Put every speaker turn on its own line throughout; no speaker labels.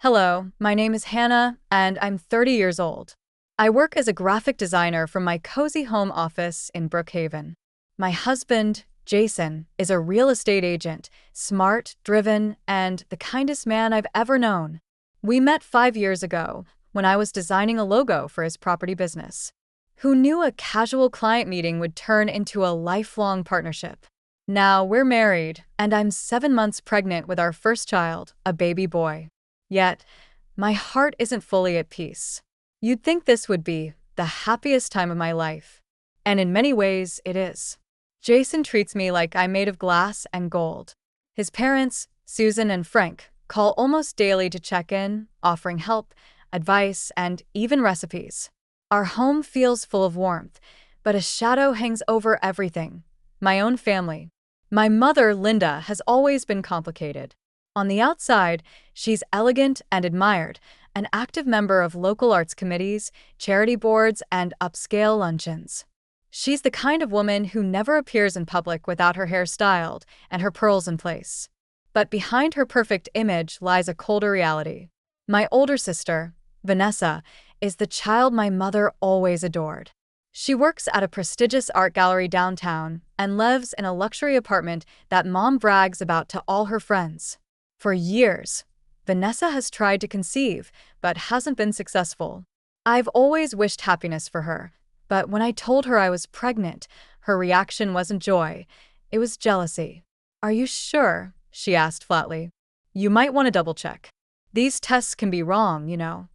Hello, my name is Hannah, and I'm 30 years old. I work as a graphic designer from my cozy home office in Brookhaven. My husband, Jason, is a real estate agent, smart, driven, and the kindest man I've ever known. We met 5 years ago when I was designing a logo for his property business. Who knew a casual client meeting would turn into a lifelong partnership? Now we're married, and I'm 7 months pregnant with our first child, a baby boy. Yet, my heart isn't fully at peace. You'd think this would be the happiest time of my life. And in many ways, it is. Jason treats me like I'm made of glass and gold. His parents, Susan and Frank, call almost daily to check in, offering help, advice, and even recipes. Our home feels full of warmth, but a shadow hangs over everything. My own family. My mother, Linda, has always been complicated. On the outside, she's elegant and admired, an active member of local arts committees, charity boards, and upscale luncheons. She's the kind of woman who never appears in public without her hair styled and her pearls in place. But behind her perfect image lies a colder reality. My older sister, Vanessa, is the child my mother always adored. She works at a prestigious art gallery downtown and lives in a luxury apartment that Mom brags about to all her friends. For years, Vanessa has tried to conceive, but hasn't been successful. I've always wished happiness for her, but when I told her I was pregnant, her reaction wasn't joy, it was jealousy. "Are you sure?" she asked flatly. "You might want to double-check. These tests can be wrong, you know."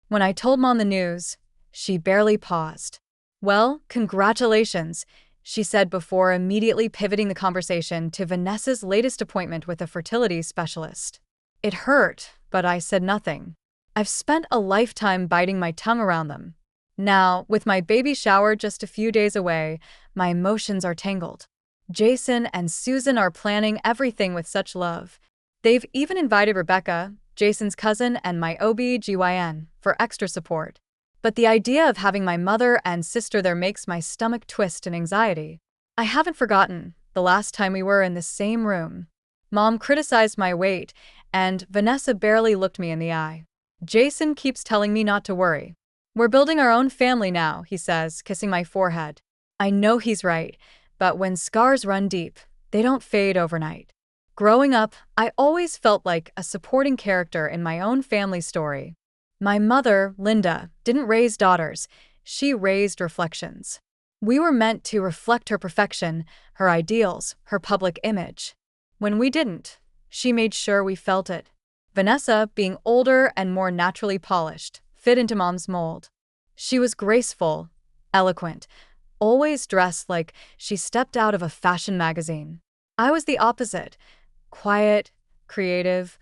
When I told Mom the news, she barely paused. "Well, congratulations," she said before immediately pivoting the conversation to Vanessa's latest appointment with a fertility specialist. It hurt, but I said nothing. I've spent a lifetime biting my tongue around them. Now, with my baby shower just a few days away, my emotions are tangled. Jason and Susan are planning everything with such love. They've even invited Rebecca, Jason's cousin and my OB/GYN, for extra support. But the idea of having my mother and sister there makes my stomach twist in anxiety. I haven't forgotten the last time we were in the same room. Mom criticized my weight, and Vanessa barely looked me in the eye. Jason keeps telling me not to worry. "We're building our own family now," he says, kissing my forehead. I know he's right, but when scars run deep, they don't fade overnight. Growing up, I always felt like a supporting character in my own family story. My mother, Linda, didn't raise daughters, she raised reflections. We were meant to reflect her perfection, her ideals, her public image. When we didn't, she made sure we felt it. Vanessa, being older and more naturally polished, fit into Mom's mold. She was graceful, eloquent, always dressed like she stepped out of a fashion magazine. I was the opposite, quiet, creative,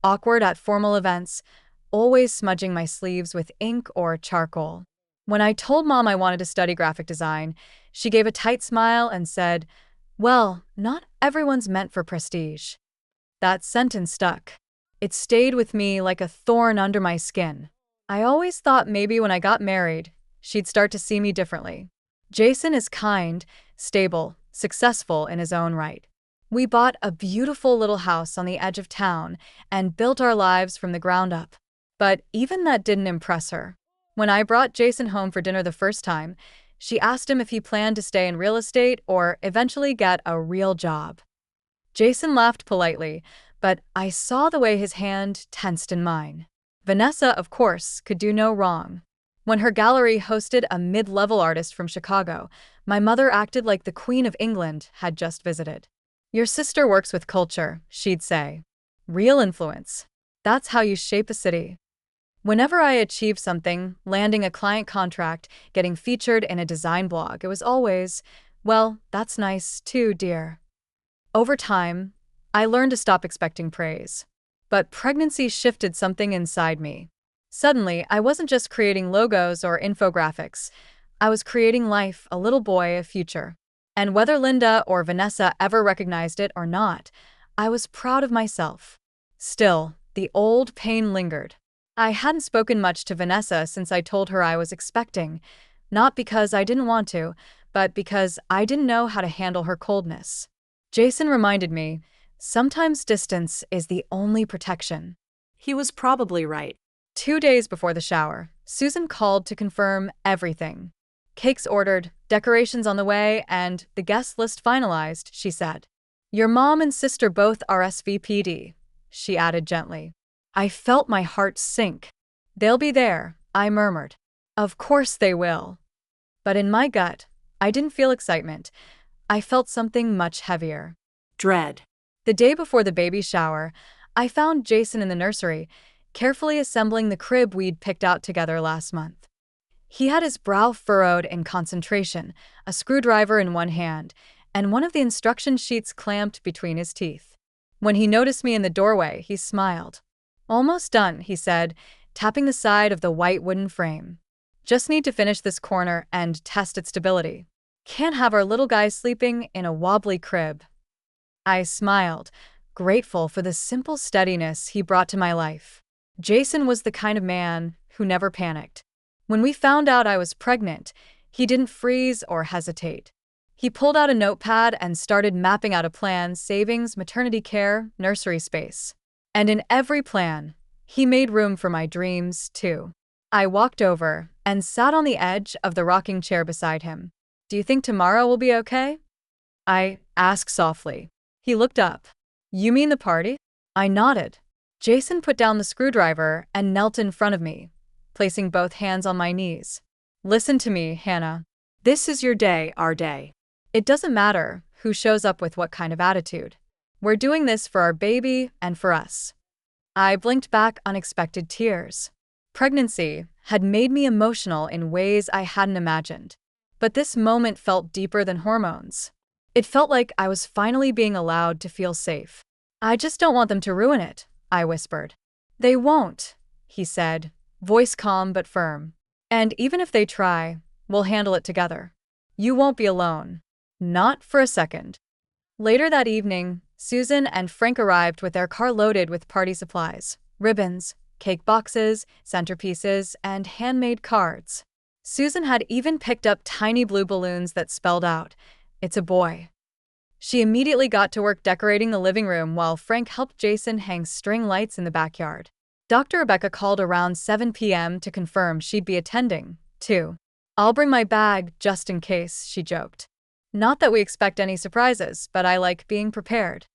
awkward at formal events, always smudging my sleeves with ink or charcoal. When I told Mom I wanted to study graphic design, she gave a tight smile and said, "Well, not everyone's meant for prestige." That sentence stuck. It stayed with me like a thorn under my skin. I always thought maybe when I got married, she'd start to see me differently. Jason is kind, stable, successful in his own right. We bought a beautiful little house on the edge of town and built our lives from the ground up. But even that didn't impress her. When I brought Jason home for dinner the first time, she asked him if he planned to stay in real estate or eventually get a real job. Jason laughed politely, but I saw the way his hand tensed in mine. Vanessa, of course, could do no wrong. When her gallery hosted a mid-level artist from Chicago, my mother acted like the Queen of England had just visited. "Your sister works with culture," she'd say. "Real influence. That's how you shape a city." Whenever I achieved something, landing a client contract, getting featured in a design blog, it was always, "Well, that's nice too, dear." Over time, I learned to stop expecting praise. But pregnancy shifted something inside me. Suddenly, I wasn't just creating logos or infographics. I was creating life, a little boy, a future. And whether Linda or Vanessa ever recognized it or not, I was proud of myself. Still, the old pain lingered. I hadn't spoken much to Vanessa since I told her I was expecting, not because I didn't want to, but because I didn't know how to handle her coldness. Jason reminded me, sometimes distance is the only protection.
He was probably right.
2 days before the shower, Susan called to confirm everything. Cakes ordered, decorations on the way, and the guest list finalized, she said. Your mom and sister both RSVP'd, she added gently. I felt my heart sink. They'll be there, I murmured. Of course they will. But in my gut, I didn't feel excitement. I felt something much heavier.
Dread.
The day before the baby shower, I found Jason in the nursery, carefully assembling the crib we'd picked out together last month. He had his brow furrowed in concentration, a screwdriver in one hand, and one of the instruction sheets clamped between his teeth. When he noticed me in the doorway, he smiled. Almost done, he said, tapping the side of the white wooden frame. Just need to finish this corner and test its stability. Can't have our little guy sleeping in a wobbly crib. I smiled, grateful for the simple steadiness he brought to my life. Jason was the kind of man who never panicked. When we found out I was pregnant, he didn't freeze or hesitate. He pulled out a notepad and started mapping out a plan: savings, maternity care, nursery space. And in every plan, he made room for my dreams, too. I walked over and sat on the edge of the rocking chair beside him. Do you think tomorrow will be okay? I asked softly. He looked up. You mean the party? I nodded. Jason put down the screwdriver and knelt in front of me, placing both hands on my knees. Listen to me, Hannah. This is your day, our day. It doesn't matter who shows up with what kind of attitude. We're doing this for our baby and for us. I blinked back unexpected tears. Pregnancy had made me emotional in ways I hadn't imagined. But this moment felt deeper than hormones. It felt like I was finally being allowed to feel safe. I just don't want them to ruin it, I whispered. They won't, he said, voice calm but firm. And even if they try, we'll handle it together. You won't be alone. Not for a second. Later that evening, Susan and Frank arrived with their car loaded with party supplies, ribbons, cake boxes, centerpieces, and handmade cards. Susan had even picked up tiny blue balloons that spelled out, "It's a boy." She immediately got to work decorating the living room while Frank helped Jason hang string lights in the backyard. Dr. Rebecca called around 7 p.m. to confirm she'd be attending, too. I'll bring my bag just in case, she joked. Not that we expect any surprises, but I like being prepared.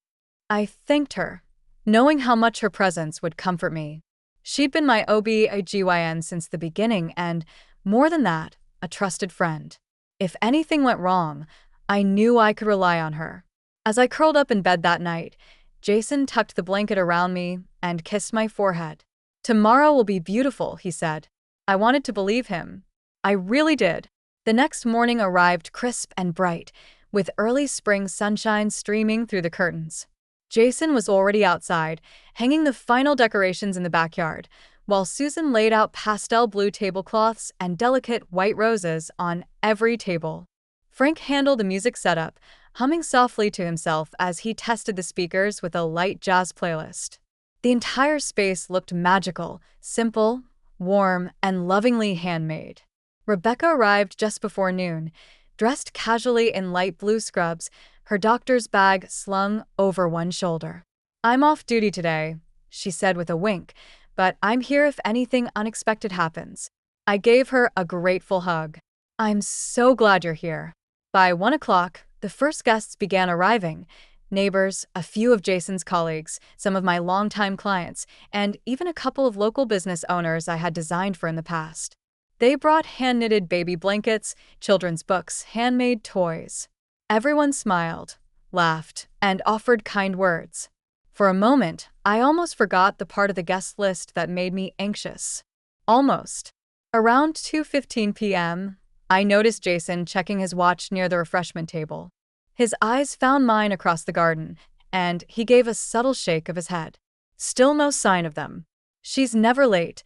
I thanked her, knowing how much her presence would comfort me. She'd been my OB/GYN since the beginning and, more than that, a trusted friend. If anything went wrong, I knew I could rely on her. As I curled up in bed that night, Jason tucked the blanket around me and kissed my forehead. Tomorrow will be beautiful, he said. I wanted to believe him. I really did. The next morning arrived crisp and bright, with early spring sunshine streaming through the curtains. Jason was already outside, hanging the final decorations in the backyard, while Susan laid out pastel blue tablecloths and delicate white roses on every table. Frank handled the music setup, humming softly to himself as he tested the speakers with a light jazz playlist. The entire space looked magical, simple, warm, and lovingly handmade. Rebecca arrived just before noon, dressed casually in light blue scrubs, her doctor's bag slung over one shoulder. I'm off duty today, she said with a wink, but I'm here if anything unexpected happens. I gave her a grateful hug. I'm so glad you're here. By 1 o'clock, the first guests began arriving. Neighbors, a few of Jason's colleagues, some of my longtime clients, and even a couple of local business owners I had designed for in the past. They brought hand-knitted baby blankets, children's books, handmade toys. Everyone smiled, laughed, and offered kind words. For a moment, I almost forgot the part of the guest list that made me anxious. Almost. Around 2:15 p.m., I noticed Jason checking his watch near the refreshment table. His eyes found mine across the garden, and he gave a subtle shake of his head. Still no sign of them. She's never late,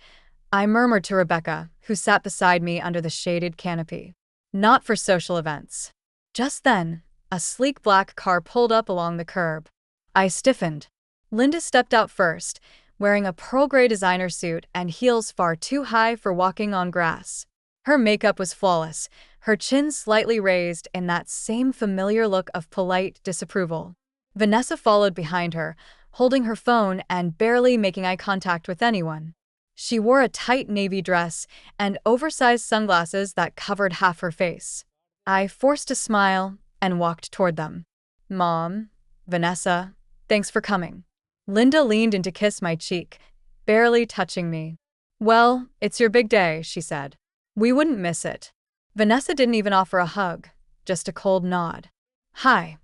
I murmured to Rebecca, who sat beside me under the shaded canopy. Not for social events. Just then, a sleek black car pulled up along the curb. I stiffened. Linda stepped out first, wearing a pearl gray designer suit and heels far too high for walking on grass. Her makeup was flawless, her chin slightly raised in that same familiar look of polite disapproval. Vanessa followed behind her, holding her phone and barely making eye contact with anyone. She wore a tight navy dress and oversized sunglasses that covered half her face. I forced a smile and walked toward them. Mom, Vanessa, thanks for coming. Linda leaned in to kiss my cheek, barely touching me. Well, it's your big day, she said. We wouldn't miss it. Vanessa didn't even offer a hug, just a cold nod. Hi.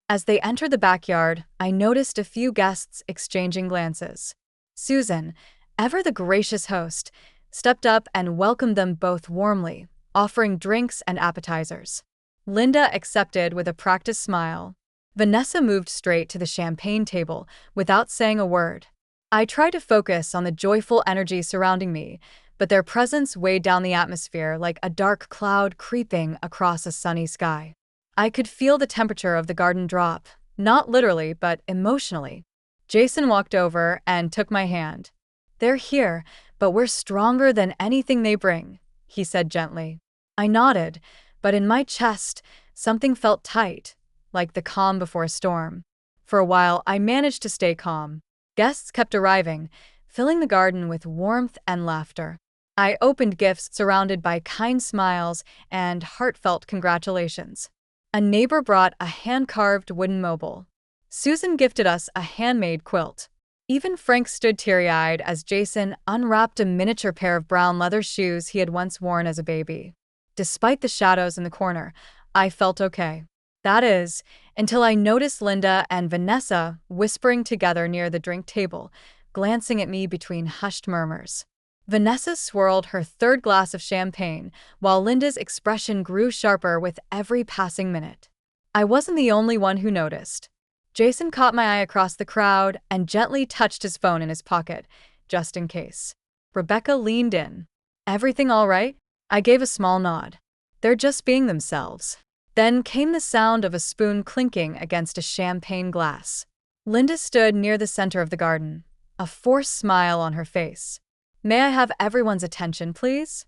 As they entered the backyard, I noticed a few guests exchanging glances. Susan, ever the gracious host, stepped up and welcomed them both warmly, offering drinks and appetizers. Linda accepted with a practiced smile. Vanessa moved straight to the champagne table without saying a word. I tried to focus on the joyful energy surrounding me, but their presence weighed down the atmosphere like a dark cloud creeping across a sunny sky. I could feel the temperature of the garden drop, not literally, but emotionally. Jason walked over and took my hand. They're here, but we're stronger than anything they bring, he said gently. I nodded, but in my chest, something felt tight, like the calm before a storm. For a while, I managed to stay calm. Guests kept arriving, filling the garden with warmth and laughter. I opened gifts surrounded by kind smiles and heartfelt congratulations. A neighbor brought a hand-carved wooden mobile. Susan gifted us a handmade quilt. Even Frank stood teary-eyed as Jason unwrapped a miniature pair of brown leather shoes he had once worn as a baby. Despite the shadows in the corner, I felt okay. That is, until I noticed Linda and Vanessa whispering together near the drink table, glancing at me between hushed murmurs. Vanessa swirled her third glass of champagne, while Linda's expression grew sharper with every passing minute. I wasn't the only one who noticed. Jason caught my eye across the crowd and gently touched his phone in his pocket, just in case. Rebecca leaned in. Everything all right? I gave a small nod. They're just being themselves. Then came the sound of a spoon clinking against a champagne glass. Linda stood near the center of the garden, a forced smile on her face. May I have everyone's attention, please?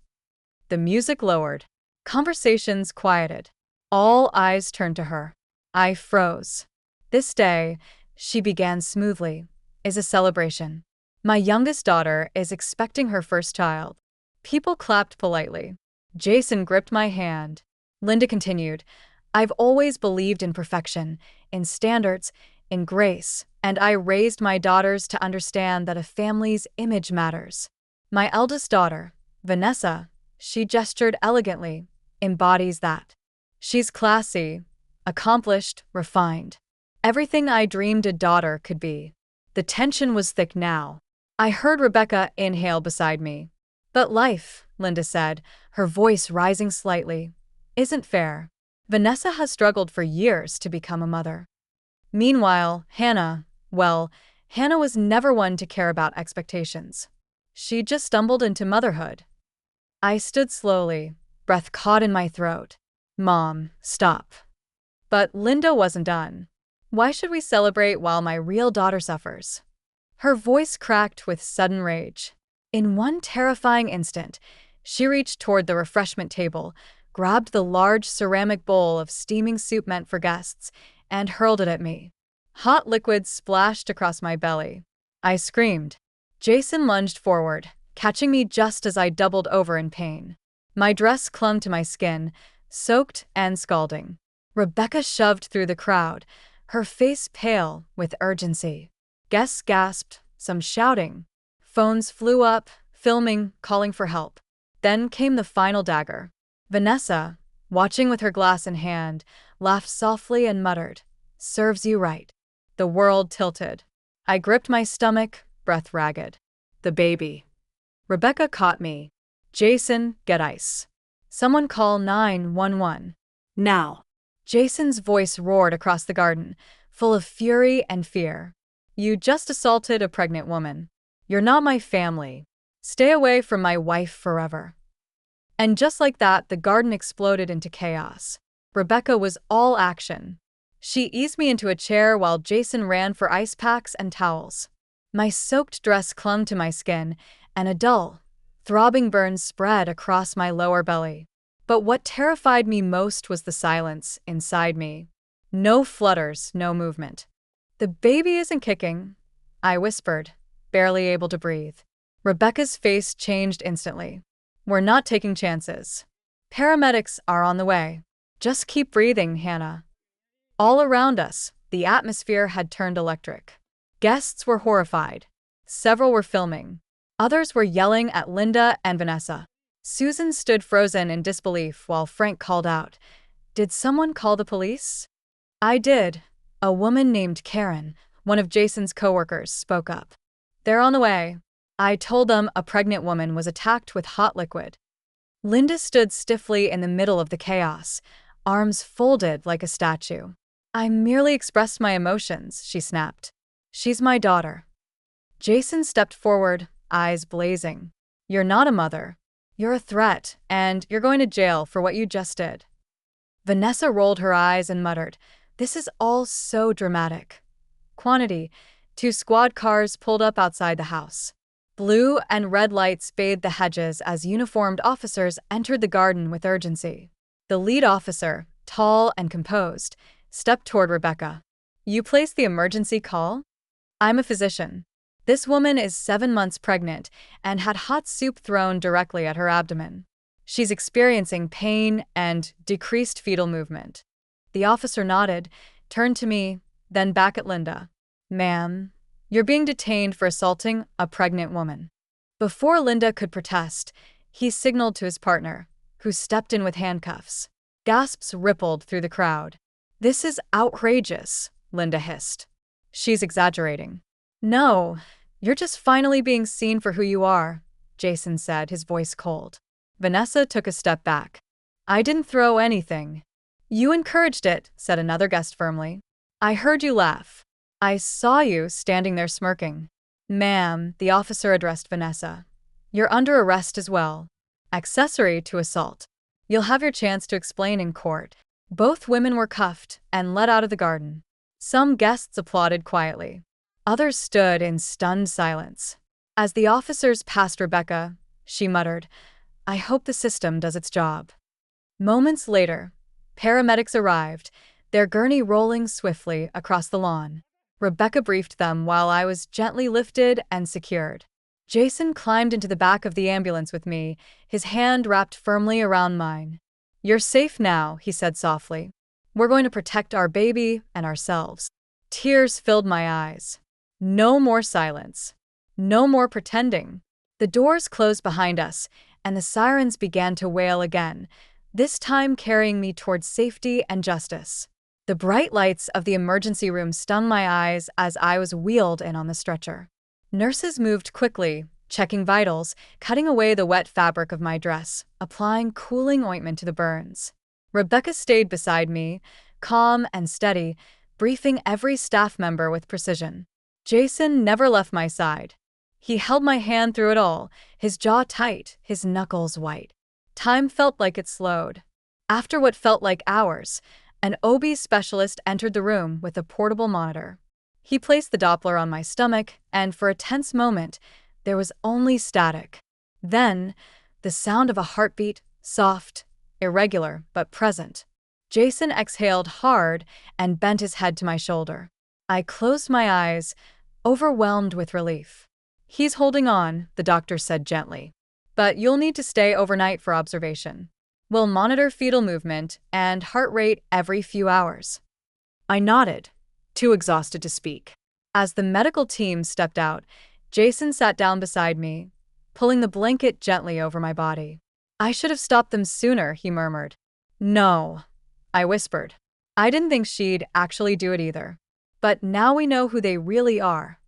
The music lowered. Conversations quieted. All eyes turned to her. I froze. This day, she began smoothly, is a celebration. My youngest daughter is expecting her first child. People clapped politely. Jason gripped my hand. Linda continued, I've always believed in perfection, in standards, in grace, and I raised my daughters to understand that a family's image matters. My eldest daughter, Vanessa, she gestured elegantly, embodies that. She's classy, accomplished, refined. Everything I dreamed a daughter could be. The tension was thick now. I heard Rebecca inhale beside me. But life, Linda said, her voice rising slightly, isn't fair. Vanessa has struggled for years to become a mother. Meanwhile, Hannah was never one to care about expectations. She just stumbled into motherhood. I stood slowly, breath caught in my throat. Mom, stop. But Linda wasn't done. Why should we celebrate while my real daughter suffers? Her voice cracked with sudden rage. In one terrifying instant, she reached toward the refreshment table, grabbed the large ceramic bowl of steaming soup meant for guests, and hurled it at me. Hot liquid splashed across my belly. I screamed. Jason lunged forward, catching me just as I doubled over in pain. My dress clung to my skin, soaked and scalding. Rebecca shoved through the crowd, her face pale with urgency. Guests gasped, some shouting. Phones flew up, filming, calling for help. Then came the final dagger. Vanessa, watching with her glass in hand, laughed softly and muttered, "Serves you right." The world tilted. I gripped my stomach, breath ragged. The baby. Rebecca caught me. Jason, get ice. Someone call 911.
Now.
Jason's voice roared across the garden, full of fury and fear. You just assaulted a pregnant woman. You're not my family. Stay away from my wife forever. And just like that, the garden exploded into chaos. Rebecca was all action. She eased me into a chair while Jason ran for ice packs and towels. My soaked dress clung to my skin, and a dull, throbbing burn spread across my lower belly. But what terrified me most was the silence inside me. No flutters, no movement. The baby isn't kicking, I whispered, barely able to breathe. Rebecca's face changed instantly. We're not taking chances. Paramedics are on the way. Just keep breathing, Hannah. All around us, the atmosphere had turned electric. Guests were horrified. Several were filming. Others were yelling at Linda and Vanessa. Susan stood frozen in disbelief while Frank called out, "Did someone call the police?" "I did." A woman named Karen, one of Jason's coworkers, spoke up. "They're on the way." I told them a pregnant woman was attacked with hot liquid. Linda stood stiffly in the middle of the chaos, arms folded like a statue. "I merely expressed my emotions," she snapped. "She's my daughter." Jason stepped forward, eyes blazing. "You're not a mother. You're a threat, and you're going to jail for what you just did." Vanessa rolled her eyes and muttered, "This is all so dramatic." Quantity. 2 squad cars pulled up outside the house. Blue and red lights bathed the hedges as uniformed officers entered the garden with urgency. The lead officer, tall and composed, stepped toward Rebecca. "You placed the emergency call?" "I'm a physician. This woman is 7 months pregnant and had hot soup thrown directly at her abdomen. She's experiencing pain and decreased fetal movement." The officer nodded, turned to me, then back at Linda. "Ma'am, you're being detained for assaulting a pregnant woman." Before Linda could protest, he signaled to his partner, who stepped in with handcuffs. Gasps rippled through the crowd. "This is outrageous," Linda hissed. "She's exaggerating." "No, you're just finally being seen for who you are," Jason said, his voice cold. Vanessa took a step back. "I didn't throw anything." "You encouraged it," said another guest firmly. "I heard you laugh. I saw you standing there smirking." "Ma'am," the officer addressed Vanessa, "you're under arrest as well. Accessory to assault. You'll have your chance to explain in court." Both women were cuffed and led out of the garden. Some guests applauded quietly. Others stood in stunned silence. As the officers passed Rebecca, she muttered, "I hope the system does its job." Moments later, paramedics arrived, their gurney rolling swiftly across the lawn. Rebecca briefed them while I was gently lifted and secured. Jason climbed into the back of the ambulance with me, his hand wrapped firmly around mine. "You're safe now," he said softly. "We're going to protect our baby and ourselves." Tears filled my eyes. No more silence. No more pretending. The doors closed behind us, and the sirens began to wail again, this time carrying me towards safety and justice. The bright lights of the emergency room stung my eyes as I was wheeled in on the stretcher. Nurses moved quickly, checking vitals, cutting away the wet fabric of my dress, applying cooling ointment to the burns. Rebecca stayed beside me, calm and steady, briefing every staff member with precision. Jason never left my side. He held my hand through it all, his jaw tight, his knuckles white. Time felt like it slowed. After what felt like hours, an OB specialist entered the room with a portable monitor. He placed the Doppler on my stomach, and for a tense moment, there was only static. Then, the sound of a heartbeat, soft, irregular, but present. Jason exhaled hard and bent his head to my shoulder. I closed my eyes, overwhelmed with relief. "He's holding on," the doctor said gently. "But you'll need to stay overnight for observation. We'll monitor fetal movement and heart rate every few hours." I nodded, too exhausted to speak. As the medical team stepped out, Jason sat down beside me, pulling the blanket gently over my body. "I should have stopped them sooner," he murmured. "No," I whispered. "I didn't think she'd actually do it either. But now we know who they really are."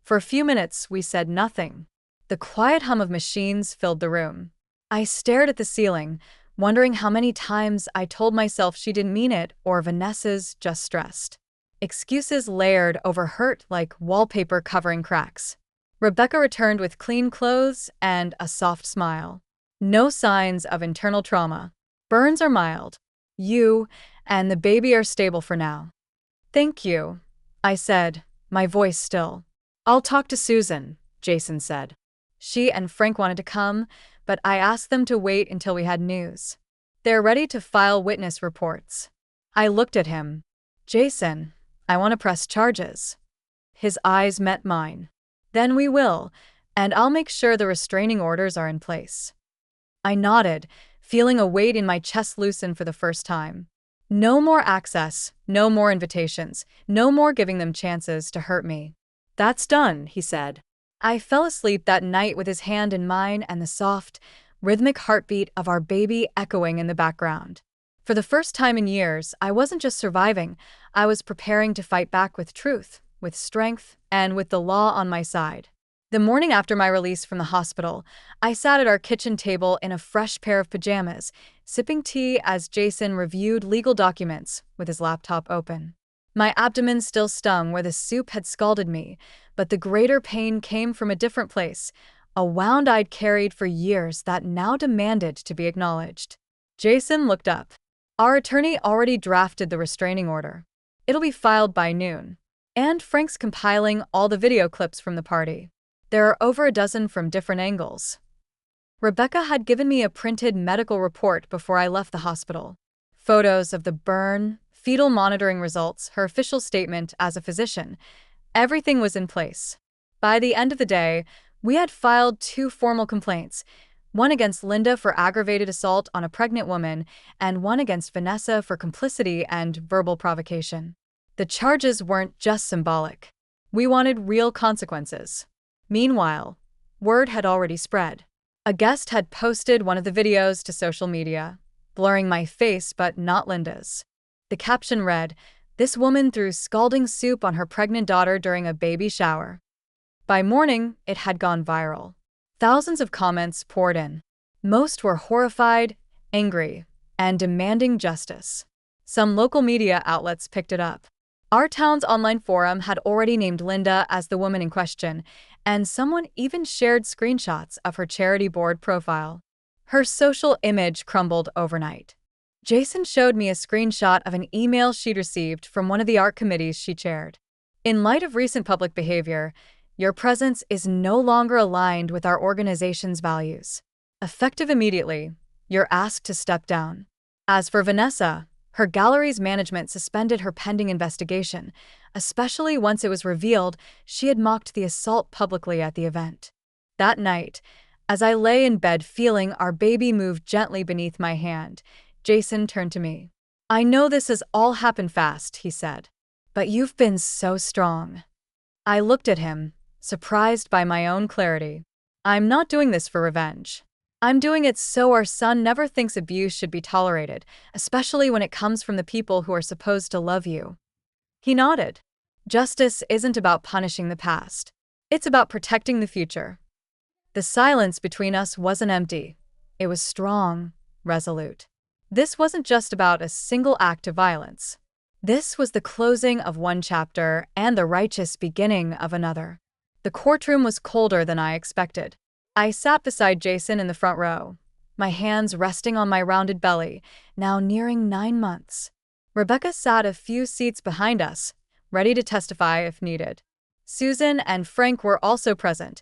For a few minutes, we said nothing. The quiet hum of machines filled the room. I stared at the ceiling, wondering how many times I told myself she didn't mean it or Vanessa's just stressed. Excuses layered over hurt like wallpaper covering cracks. Rebecca returned with clean clothes and a soft smile. No signs of internal trauma. "Burns are mild. You and the baby are stable for now." "Thank you," I said, my voice still. "I'll talk to Susan," Jason said. "She and Frank wanted to come, but I asked them to wait until we had news. They're ready to file witness reports." I looked at him. "Jason, I want to press charges." His eyes met mine. Then we will, and I'll make sure the restraining orders are in place. I nodded, feeling a weight in my chest loosen for the first time. No more access, no more invitations, no more giving them chances to hurt me.
That's done, he said.
I fell asleep that night with his hand in mine and the soft, rhythmic heartbeat of our baby echoing in the background. For the first time in years, I wasn't just surviving, I was preparing to fight back with truth, with strength, and with the law on my side. The morning after my release from the hospital, I sat at our kitchen table in a fresh pair of pajamas, sipping tea as Jason reviewed legal documents with his laptop open. My abdomen still stung where the soup had scalded me, but the greater pain came from a different place, a wound I'd carried for years that now demanded to be acknowledged. Jason looked up. Our attorney already drafted the restraining order. It'll be filed by noon. And Frank's compiling all the video clips from the party. There are over a dozen from different angles. Rebecca had given me a printed medical report before I left the hospital. Photos of the burn, fetal monitoring results, her official statement as a physician. Everything was in place. By the end of the day, we had filed 2 formal complaints, one against Linda for aggravated assault on a pregnant woman, and one against Vanessa for complicity and verbal provocation. The charges weren't just symbolic. We wanted real consequences. Meanwhile, word had already spread. A guest had posted one of the videos to social media, blurring my face but not Linda's. The caption read, "This woman threw scalding soup on her pregnant daughter during a baby shower." By morning, it had gone viral. Thousands of comments poured in. Most were horrified, angry, and demanding justice. Some local media outlets picked it up. Our town's online forum had already named Linda as the woman in question, and someone even shared screenshots of her charity board profile. Her social image crumbled overnight. Jason showed me a screenshot of an email she'd received from one of the art committees she chaired. "In light of recent public behavior, your presence is no longer aligned with our organization's values. Effective immediately, you're asked to step down." As for Vanessa, her gallery's management suspended her pending investigation, especially once it was revealed she had mocked the assault publicly at the event. That night, as I lay in bed feeling our baby move gently beneath my hand, Jason turned to me. "I know this has all happened fast," he said, "but you've been so strong." I looked at him, surprised by my own clarity. "I'm not doing this for revenge. I'm doing it so our son never thinks abuse should be tolerated, especially when it comes from the people who are supposed to love you." He nodded. "Justice isn't about punishing the past. It's about protecting the future." The silence between us wasn't empty. It was strong, resolute. This wasn't just about a single act of violence. This was the closing of one chapter and the righteous beginning of another. The courtroom was colder than I expected. I sat beside Jason in the front row, my hands resting on my rounded belly, now nearing 9 months. Rebecca sat a few seats behind us, ready to testify if needed. Susan and Frank were also present,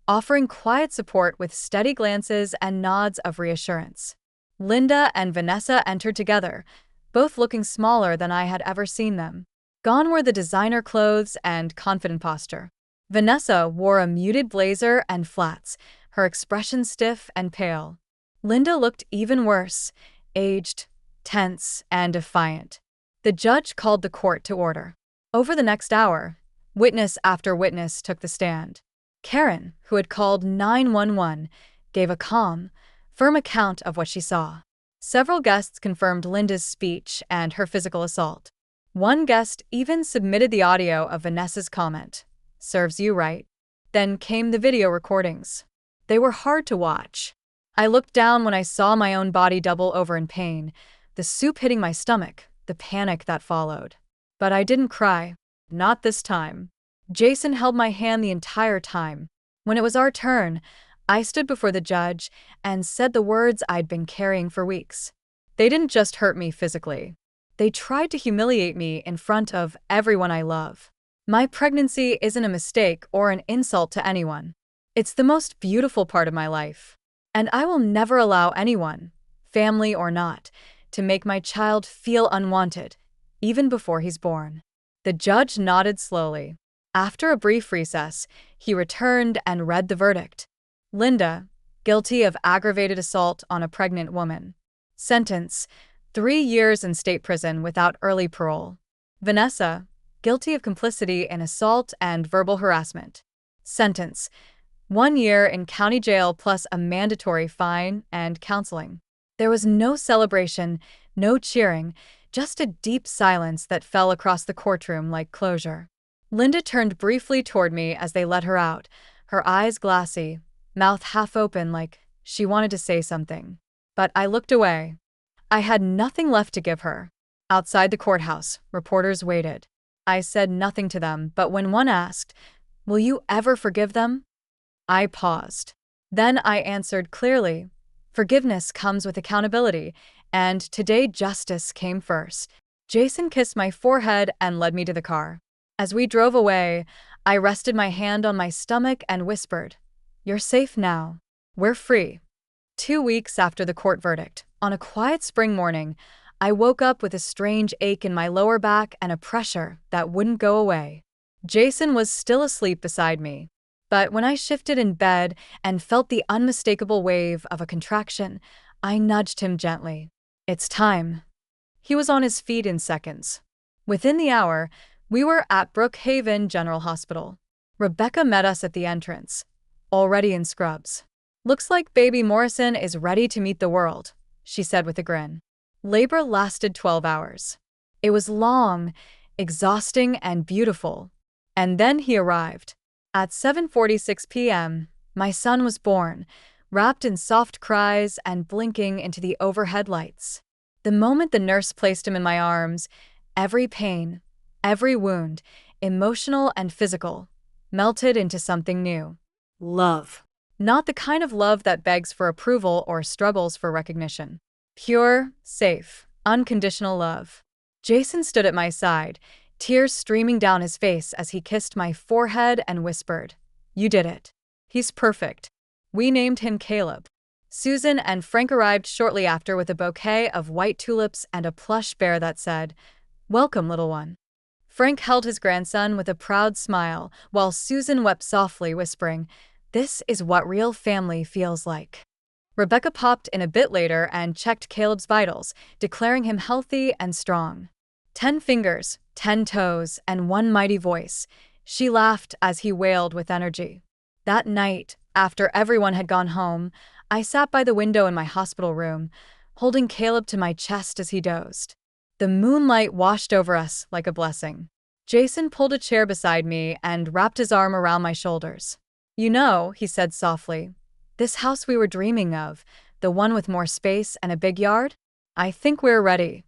offering quiet support with steady glances and nods of reassurance. Linda and Vanessa entered together, both looking smaller than I had ever seen them. Gone were the designer clothes and confident posture. Vanessa wore a muted blazer and flats, her expression stiff and pale. Linda looked even worse, aged, tense, and defiant. The judge called the court to order. Over the next hour, witness after witness took the stand. Karen, who had called 911, gave a calm, firm account of what she saw. Several guests confirmed Linda's speech and her physical assault. One guest even submitted the audio of Vanessa's comment, "Serves you right." Then came the video recordings. They were hard to watch. I looked down when I saw my own body double over in pain, the soup hitting my stomach, the panic that followed. But I didn't cry. Not this time. Jason held my hand the entire time. When it was our turn, I stood before the judge and said the words I'd been carrying for weeks. They didn't just hurt me physically. They tried to humiliate me in front of everyone I love. My pregnancy isn't a mistake or an insult to anyone. It's the most beautiful part of my life. And I will never allow anyone, family or not, to make my child feel unwanted, even before he's born. The judge nodded slowly. After a brief recess, he returned and read the verdict. Linda, guilty of aggravated assault on a pregnant woman. Sentence: 3 years in state prison without early parole. Vanessa, guilty of complicity in assault and verbal harassment. Sentence: 1 year in county jail plus a mandatory fine and counseling. There was no celebration, no cheering, just a deep silence that fell across the courtroom like closure. Linda turned briefly toward me as they let her out, her eyes glassy, mouth half open like she wanted to say something. But I looked away. I had nothing left to give her. Outside the courthouse, reporters waited. I said nothing to them, but when one asked, "Will you ever forgive them?" I paused. Then I answered clearly, "Forgiveness comes with accountability, and today justice came first." Jason kissed my forehead and led me to the car. As we drove away, I rested my hand on my stomach and whispered, "You're safe now. We're free." 2 weeks after the court verdict, on a quiet spring morning, I woke up with a strange ache in my lower back and a pressure that wouldn't go away. Jason was still asleep beside me, but when I shifted in bed and felt the unmistakable wave of a contraction, I nudged him gently. "It's time." He was on his feet in seconds. Within the hour, we were at Brookhaven General Hospital. Rebecca met us at the entrance, already in scrubs. "Looks like baby Morrison is ready to meet the world," she said with a grin. Labor lasted 12 hours. It was long, exhausting, and beautiful. And then he arrived. At 7:46 p.m., my son was born, wrapped in soft cries and blinking into the overhead lights. The moment the nurse placed him in my arms, every pain, every wound, emotional and physical, melted into something new.
Love.
Not the kind of love that begs for approval or struggles for recognition. Pure, safe, unconditional love. Jason stood at my side, tears streaming down his face as he kissed my forehead and whispered, "You did it. He's perfect." We named him Caleb. Susan and Frank arrived shortly after with a bouquet of white tulips and a plush bear that said, "Welcome, little one." Frank held his grandson with a proud smile, while Susan wept softly, whispering, "This is what real family feels like." Rebecca popped in a bit later and checked Caleb's vitals, declaring him healthy and strong. 10 fingers, 10 toes, and one mighty voice. She laughed as he wailed with energy. That night, after everyone had gone home, I sat by the window in my hospital room, holding Caleb to my chest as he dozed. The moonlight washed over us like a blessing. Jason pulled a chair beside me and wrapped his arm around my shoulders. "You know," he said softly, "this house we were dreaming of, the one with more space and a big yard? I think we're ready."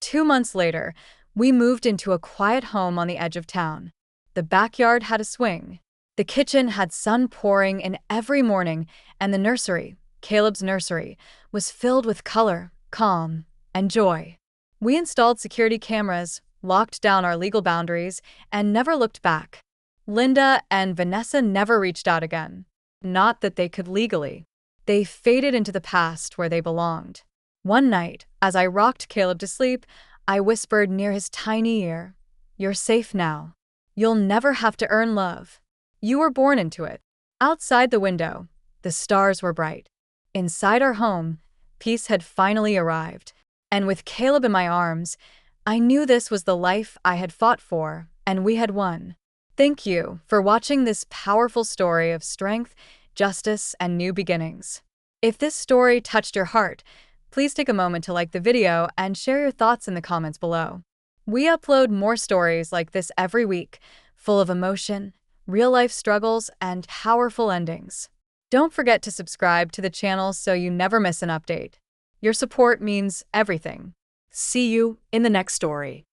2 months later, we moved into a quiet home on the edge of town. The backyard had a swing. The kitchen had sun pouring in every morning, and the nursery, Caleb's nursery, was filled with color, calm, and joy. We installed security cameras, locked down our legal boundaries, and never looked back. Linda and Vanessa never reached out again. Not that they could legally. They faded into the past where they belonged. One night, as I rocked Caleb to sleep, I whispered near his tiny ear, "You're safe now. You'll never have to earn love. You were born into it." Outside the window, the stars were bright. Inside our home, peace had finally arrived. And with Caleb in my arms, I knew this was the life I had fought for, and we had won. Thank you for watching this powerful story of strength, justice, and new beginnings. If this story touched your heart, please take a moment to like the video and share your thoughts in the comments below. We upload more stories like this every week, full of emotion, real-life struggles, and powerful endings. Don't forget to subscribe to the channel so you never miss an update. Your support means everything.
See you in the next story.